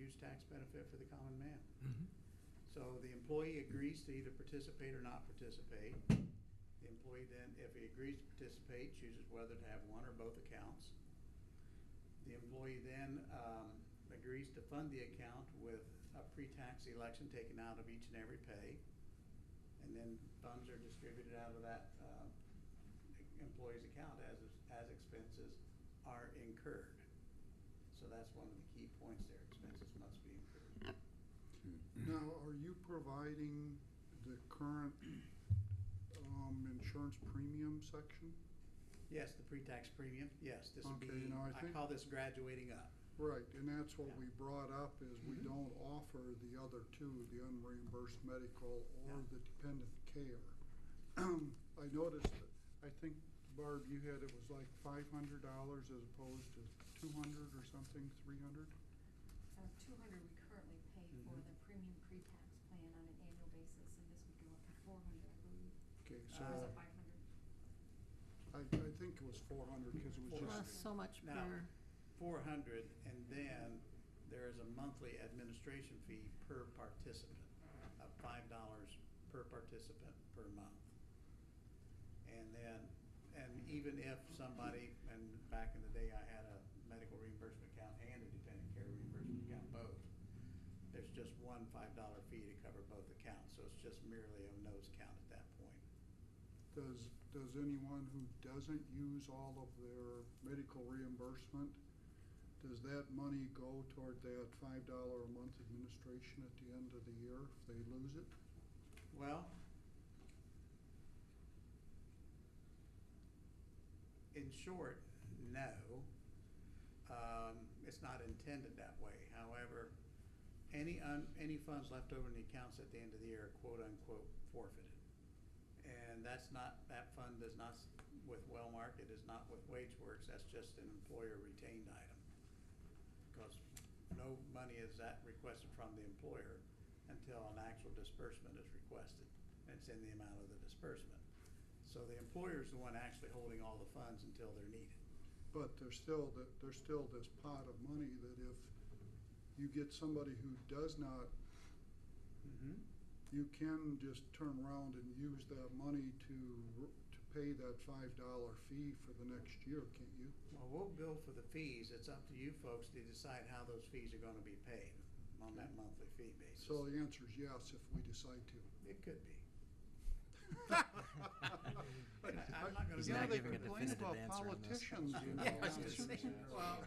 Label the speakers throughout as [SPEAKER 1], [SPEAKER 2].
[SPEAKER 1] huge tax benefit for the common man.
[SPEAKER 2] Mm-hmm.
[SPEAKER 1] So the employee agrees to either participate or not participate. The employee then, if he agrees to participate, chooses whether to have one or both accounts. The employee then agrees to fund the account with a pre-tax election taken out of each and every pay. And then funds are distributed out of that employee's account as expenses are incurred. So that's one of the key points there. Expenses must be incurred.
[SPEAKER 3] Now, are you providing the current insurance premium section?
[SPEAKER 1] Yes, the pre-tax premium. Yes, this would
[SPEAKER 3] Okay,
[SPEAKER 1] be,
[SPEAKER 3] now
[SPEAKER 1] I call this graduating up.
[SPEAKER 3] Right, and that's what
[SPEAKER 1] Yeah.
[SPEAKER 3] we brought up, is we don't offer the other two, the unreimbursed medical or
[SPEAKER 1] Yeah.
[SPEAKER 3] the dependent care. I noticed that, I think, Barb, you had, it was like $500 as opposed to 200 or something, 300?
[SPEAKER 4] 200 we currently pay for the premium pre-tax plan on an annual basis, and this would go up to 400, I believe.
[SPEAKER 3] Okay,
[SPEAKER 4] Or is
[SPEAKER 3] so
[SPEAKER 4] it 500?
[SPEAKER 3] I think it was 400 because it was
[SPEAKER 1] Well,
[SPEAKER 3] just,
[SPEAKER 5] so much
[SPEAKER 1] Now,
[SPEAKER 5] per,
[SPEAKER 1] 400, and then there is a monthly administration fee per participant of $5 per participant per month. And then, and even if somebody, and back in the day I had a medical reimbursement account and a dependent care reimbursement account, both, there's just one $5 fee to cover both accounts. So it's just merely a nose count at that point.
[SPEAKER 3] does anyone who doesn't use all of their medical reimbursement, does that money go toward that $5 a month administration at the end of the year if they lose it?
[SPEAKER 1] Well, in short, no. It's not intended that way. However, any funds left over in the accounts at the end of the year are quote unquote forfeited. And that's not, that fund does not, with Wellmark, it is not with WageWorks, that's just an employer retained item. Because no money is that requested from the employer until an actual disbursement is requested. And it's in the amount of the disbursement. So the employer is the one actually holding all the funds until they're needed.
[SPEAKER 3] But there's still this pot of money that if you get somebody who does not, you can just turn around and use that money to pay that $5 fee for the next year, can't you?
[SPEAKER 1] Well, we'll bill for the fees. It's up to you folks to decide how those fees are going to be paid on that monthly fee basis.
[SPEAKER 3] So the answer is yes if we decide to.
[SPEAKER 1] It could be. I'm not going
[SPEAKER 2] He's
[SPEAKER 1] to.
[SPEAKER 2] not
[SPEAKER 3] they
[SPEAKER 2] giving a
[SPEAKER 3] complain
[SPEAKER 2] definitive
[SPEAKER 3] about
[SPEAKER 2] answer on this.
[SPEAKER 3] politicians, you know.
[SPEAKER 2] Yeah, I was gonna say.
[SPEAKER 1] Well,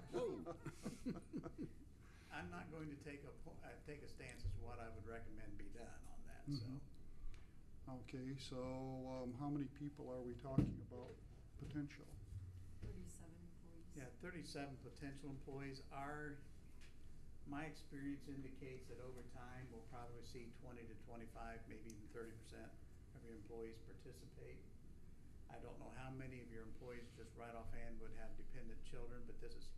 [SPEAKER 1] I'm not going to take a stance as to what I would recommend be done on that. So,
[SPEAKER 3] Okay, so how many people are we talking about potential?
[SPEAKER 4] 37 employees.
[SPEAKER 1] yeah, 37 potential employees are. My experience indicates that over time we'll probably see 20 to 25, maybe even 30% of your employees participate. I don't know how many of your employees just right offhand would have dependent children, but this is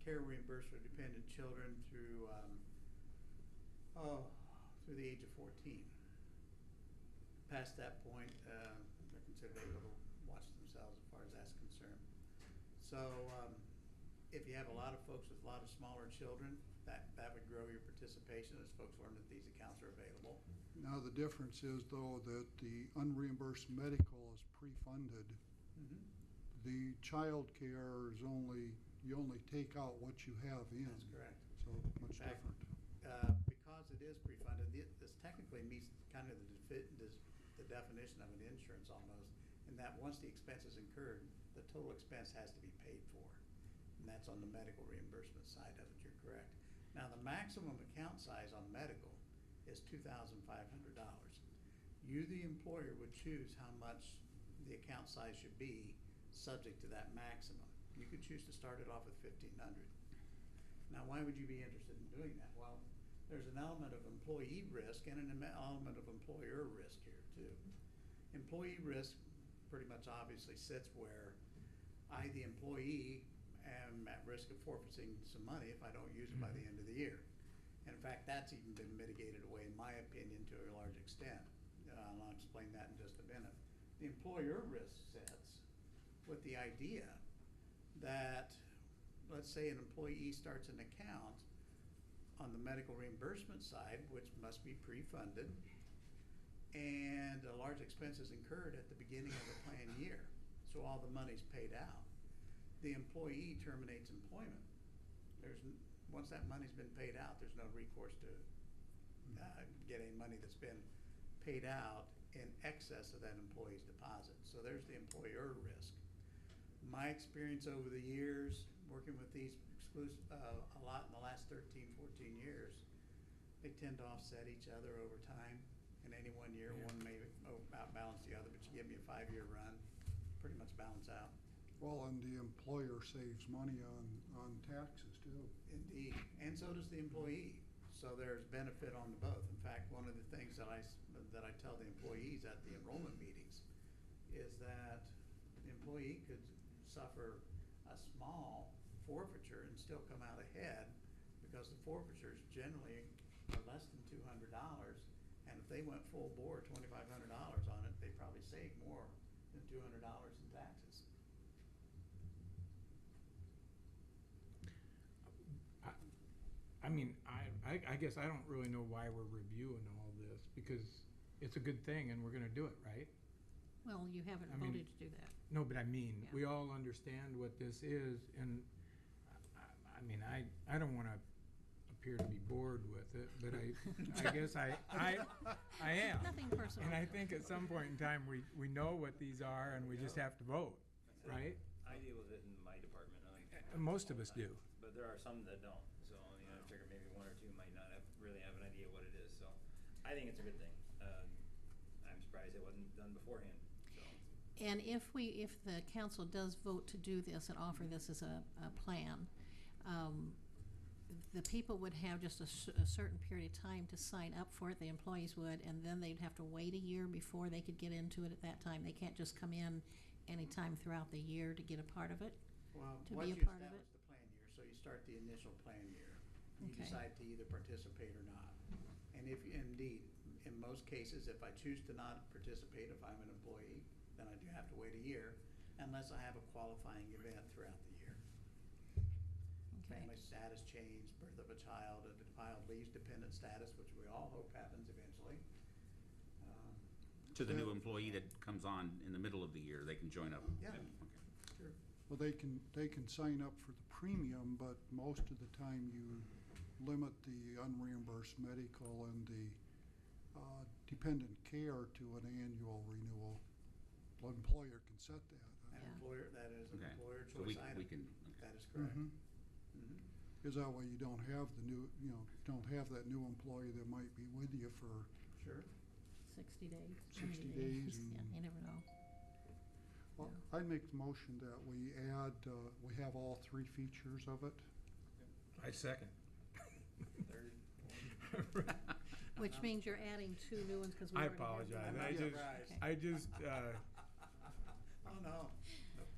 [SPEAKER 1] care reimbursed for dependent children through the age of 14. Past that point, they're considered able to watch themselves as far as that's concerned. So if you have a lot of folks with a lot of smaller children, that would grow your participation as folks learn that these accounts are available.
[SPEAKER 3] Now, the difference is, though, that the unreimbursed medical is pre-funded. The child care is you only take out what you have in.
[SPEAKER 1] That's correct.
[SPEAKER 3] So much
[SPEAKER 1] In fact,
[SPEAKER 3] different.
[SPEAKER 1] Because it is pre-funded, this technically meets kind of the definition of an insurance almost, in that once the expense is incurred, the total expense has to be paid for. And that's on the medical reimbursement side of it, you're correct. Now, the maximum account size on medical is $2,500. You, the employer, would choose how much the account size should be subject to that maximum. You could choose to start it off with $1,500. Now, why would you be interested in doing that? Well, there's an element of employee risk and an element of employer risk here too. Employee risk pretty much obviously sits where I, the employee, am at risk of forfeiting some money if I don't use it by the end of the year. And in fact, that's even been mitigated away, in my opinion, to a large extent. And I'll explain that in just a minute. The employer risk sets with the idea that, let's say an employee starts an account on the medical reimbursement side, which must be pre-funded, and a large expense is incurred at the beginning of the plan year, so all the money's paid out. The employee terminates employment. Once that money's been paid out, there's no recourse to get any money that's been paid out in excess of that employee's deposit. So there's the employer risk. My experience over the years, working with these a lot in the last 13, 14 years, they tend to offset each other over time. In any one year,
[SPEAKER 2] Yeah.
[SPEAKER 1] one may outbalance the other, but you give me a 5-year run, pretty much balance out.
[SPEAKER 3] Well, and the employer saves money on taxes too.
[SPEAKER 1] Indeed, and so does the employee. So there's benefit on both. In fact, one of the things that I tell the employees at the enrollment meetings is that the employee could suffer a small forfeiture and still come out ahead, because the forfeitures generally are less than $200, and if they went full bore, $2,500 on it, they probably save more than $200 in taxes.
[SPEAKER 2] I mean, I guess I don't really know why we're reviewing all this, because it's a good thing and we're gonna do it, right?
[SPEAKER 5] Well, you haven't
[SPEAKER 2] I mean-
[SPEAKER 5] voted to do that.
[SPEAKER 2] No, but I mean,
[SPEAKER 5] Yeah.
[SPEAKER 2] we all understand what this is, and I mean, I don't wanna appear to be bored with it, but I guess I am.
[SPEAKER 5] Nothing personal.
[SPEAKER 2] And I think at some point in time, we know what these are and we just have to vote, right?
[SPEAKER 6] I deal with it in my department.
[SPEAKER 2] Most of us do.
[SPEAKER 6] But there are some that don't. So, I figure maybe one or two might not really have an idea what it is. So, I think it's a good thing. I'm surprised it wasn't done beforehand. So,
[SPEAKER 5] And if the council does vote to do this and offer this as a plan, the people would have just a certain period of time to sign up for it, the employees would, and then they'd have to wait a year before they could get into it at that time. They can't just come in anytime throughout the year to get a part of it.
[SPEAKER 1] Well,
[SPEAKER 5] To
[SPEAKER 1] once
[SPEAKER 5] be a
[SPEAKER 1] you
[SPEAKER 5] part of
[SPEAKER 1] establish
[SPEAKER 5] it?
[SPEAKER 1] the plan year, so you start the initial plan year, you
[SPEAKER 5] Okay.
[SPEAKER 1] decide to either participate or not. And if, indeed, in most cases, if I choose to not participate, if I'm an employee, then I do have to wait a year, unless I have a qualifying event throughout the year.
[SPEAKER 5] Okay.
[SPEAKER 1] Family status change, birth of a child leaves dependent status, which we all hope happens eventually.
[SPEAKER 7] To the new employee that comes on in the middle of the year, they can join up?
[SPEAKER 1] Yeah.
[SPEAKER 7] Okay.
[SPEAKER 1] Sure.
[SPEAKER 3] Well, they can sign up for the premium, but most of the time you limit the unreimbursed medical and the dependent care to an annual renewal. The employer can set that.
[SPEAKER 1] An
[SPEAKER 5] Yeah.
[SPEAKER 1] employer, that is an
[SPEAKER 7] Okay.
[SPEAKER 1] employer
[SPEAKER 7] So we
[SPEAKER 1] choice item.
[SPEAKER 7] can, okay.
[SPEAKER 1] That is correct.
[SPEAKER 3] Mhm.
[SPEAKER 1] Mhm.
[SPEAKER 3] Is that way you don't have the new, don't have that new employee that might be with you for,
[SPEAKER 1] Sure.
[SPEAKER 5] 60 days.
[SPEAKER 3] 60
[SPEAKER 5] 90
[SPEAKER 3] days
[SPEAKER 5] Yeah,
[SPEAKER 3] and-
[SPEAKER 5] you never know.
[SPEAKER 3] well, I'd make the motion that we add, we have all three features of it.
[SPEAKER 2] I second.
[SPEAKER 6] third,
[SPEAKER 5] Which means you're adding 2 new ones because we
[SPEAKER 2] I
[SPEAKER 5] already have
[SPEAKER 2] apologize.
[SPEAKER 5] one.
[SPEAKER 2] I
[SPEAKER 1] Yeah,
[SPEAKER 2] just,
[SPEAKER 1] right.
[SPEAKER 2] I just,
[SPEAKER 1] Oh, no.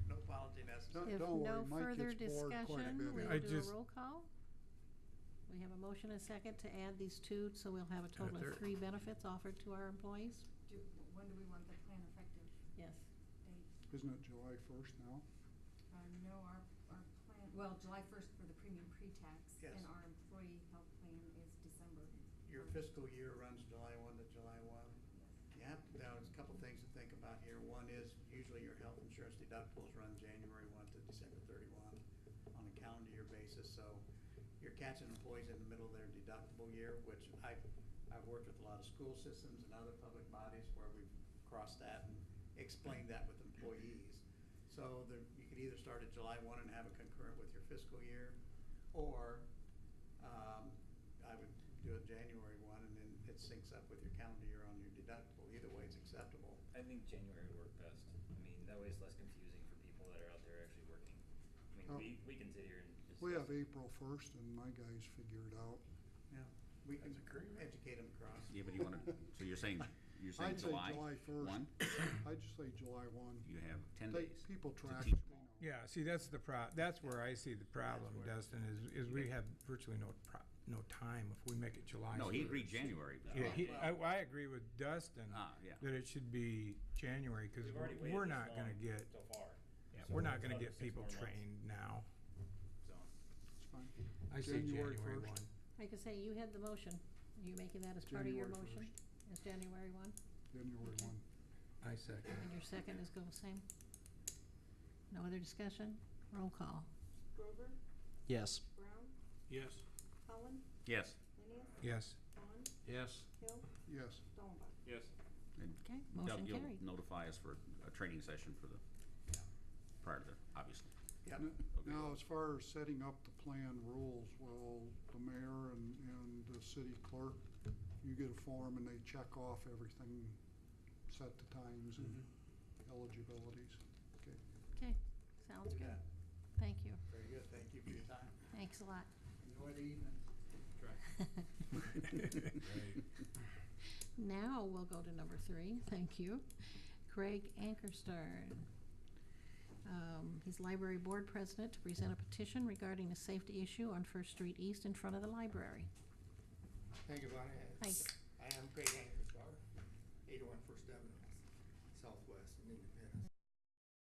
[SPEAKER 1] No apology necessary.
[SPEAKER 5] If
[SPEAKER 3] Don't worry,
[SPEAKER 5] no
[SPEAKER 3] Mike
[SPEAKER 5] further
[SPEAKER 3] gets bored quite a
[SPEAKER 5] discussion,
[SPEAKER 3] bit
[SPEAKER 5] we
[SPEAKER 3] here.
[SPEAKER 2] I
[SPEAKER 5] will do a
[SPEAKER 2] just-
[SPEAKER 5] roll call. We have a motion and a second to add these 2, so we'll have a total of
[SPEAKER 2] third.
[SPEAKER 5] 3 benefits offered to our employees.
[SPEAKER 4] When do we want the plan effective
[SPEAKER 5] Yes.
[SPEAKER 4] date?
[SPEAKER 3] Isn't it July 1st now?
[SPEAKER 4] No, our plan, well, July 1st for the premium pre-tax.
[SPEAKER 1] Yes.
[SPEAKER 4] And our employee health plan is December.
[SPEAKER 1] Your fiscal year runs July 1 to July 1.
[SPEAKER 4] Yes.
[SPEAKER 1] You have, there's a couple things to think about here. One is usually your health insurance deductibles run January 1 to December 31 on a calendar year basis. So you're catching employees in the middle of their deductible year, which I've worked with a lot of school systems and other public bodies where we've crossed that and explained that with employees. So you could either start at July 1 and have it concurrent with your fiscal year, or I would do it January 1 and then it syncs up with your calendar year on your deductible. Either way is acceptable.
[SPEAKER 6] I think January would work best. I mean, that way it's less confusing for people that are out there actually working. I
[SPEAKER 3] Oh.
[SPEAKER 6] mean, we can sit here and just.
[SPEAKER 3] We have April 1st and my guys figure it out.
[SPEAKER 1] Yeah, we can
[SPEAKER 2] That's a great-
[SPEAKER 1] educate them across.
[SPEAKER 7] Yeah, but you want to, so you're saying
[SPEAKER 3] I'd say
[SPEAKER 7] July
[SPEAKER 3] July 1st.
[SPEAKER 7] 1?
[SPEAKER 3] I'd just say July 1.
[SPEAKER 7] You have 10
[SPEAKER 3] They-
[SPEAKER 7] days.
[SPEAKER 3] People
[SPEAKER 7] to
[SPEAKER 3] track
[SPEAKER 7] teach
[SPEAKER 3] it,
[SPEAKER 7] them
[SPEAKER 3] they
[SPEAKER 7] all.
[SPEAKER 3] know.
[SPEAKER 2] yeah, see, that's that's where I see the problem,
[SPEAKER 1] That's where-
[SPEAKER 2] Dustin, is we have virtually no time if we make it July.
[SPEAKER 7] No, he
[SPEAKER 2] 1st.
[SPEAKER 7] agreed January. but-
[SPEAKER 2] Yeah, I agree with Dustin
[SPEAKER 7] Yeah.
[SPEAKER 2] that it should be January, because
[SPEAKER 6] We've already waited
[SPEAKER 2] we're
[SPEAKER 6] this
[SPEAKER 2] not gonna
[SPEAKER 6] long
[SPEAKER 2] get,
[SPEAKER 6] So far.
[SPEAKER 2] yeah,
[SPEAKER 6] So
[SPEAKER 2] we're not
[SPEAKER 6] it's
[SPEAKER 2] gonna
[SPEAKER 6] another
[SPEAKER 2] get
[SPEAKER 6] 6
[SPEAKER 2] people
[SPEAKER 6] more months.
[SPEAKER 2] trained now.
[SPEAKER 6] So,
[SPEAKER 3] It's fine.
[SPEAKER 2] I say
[SPEAKER 3] January
[SPEAKER 2] January
[SPEAKER 3] 1st.
[SPEAKER 2] 1.
[SPEAKER 5] Like I say, you had the motion. Are you making that as part of your
[SPEAKER 3] January
[SPEAKER 5] motion?
[SPEAKER 3] 1st.
[SPEAKER 5] As January 1?
[SPEAKER 3] January
[SPEAKER 5] Okay.
[SPEAKER 3] 1.
[SPEAKER 2] I second.
[SPEAKER 5] And your second is go the same? No other discussion? Roll call.
[SPEAKER 4] Grover,
[SPEAKER 8] Yes.
[SPEAKER 4] Brown,
[SPEAKER 8] Yes.
[SPEAKER 4] Holland,
[SPEAKER 7] Yes.
[SPEAKER 4] Linius,
[SPEAKER 2] Yes.
[SPEAKER 4] Vaughn,
[SPEAKER 8] Yes.
[SPEAKER 4] Hill,
[SPEAKER 3] Yes.
[SPEAKER 4] Dollenbach.
[SPEAKER 8] Yes.
[SPEAKER 7] And
[SPEAKER 5] Okay,
[SPEAKER 7] Doug,
[SPEAKER 5] motion
[SPEAKER 7] you'll
[SPEAKER 5] carried.
[SPEAKER 7] notify us for a training session for the, prior to the, obviously.
[SPEAKER 1] Yep.
[SPEAKER 7] Okay.
[SPEAKER 3] Now, as far as setting up the plan rules, will the mayor and the city clerk, you get a form and they check off everything, set the times and eligibilities? Okay.
[SPEAKER 5] Okay, sounds
[SPEAKER 1] You
[SPEAKER 5] good.
[SPEAKER 1] bet.
[SPEAKER 5] Thank you.
[SPEAKER 1] Very good, thank you for your time.
[SPEAKER 5] Thanks a lot.
[SPEAKER 1] Enjoy the evening.
[SPEAKER 5] Now we'll go to number 3. Thank you. Craig Ankerstern. He's library board president to present a petition regarding a safety issue on First Street East in front of the library.
[SPEAKER 9] Thank you, Bonnie.
[SPEAKER 5] Hi.
[SPEAKER 9] I am Craig Ankerstar, 801 First Avenue, Southwest in Independence.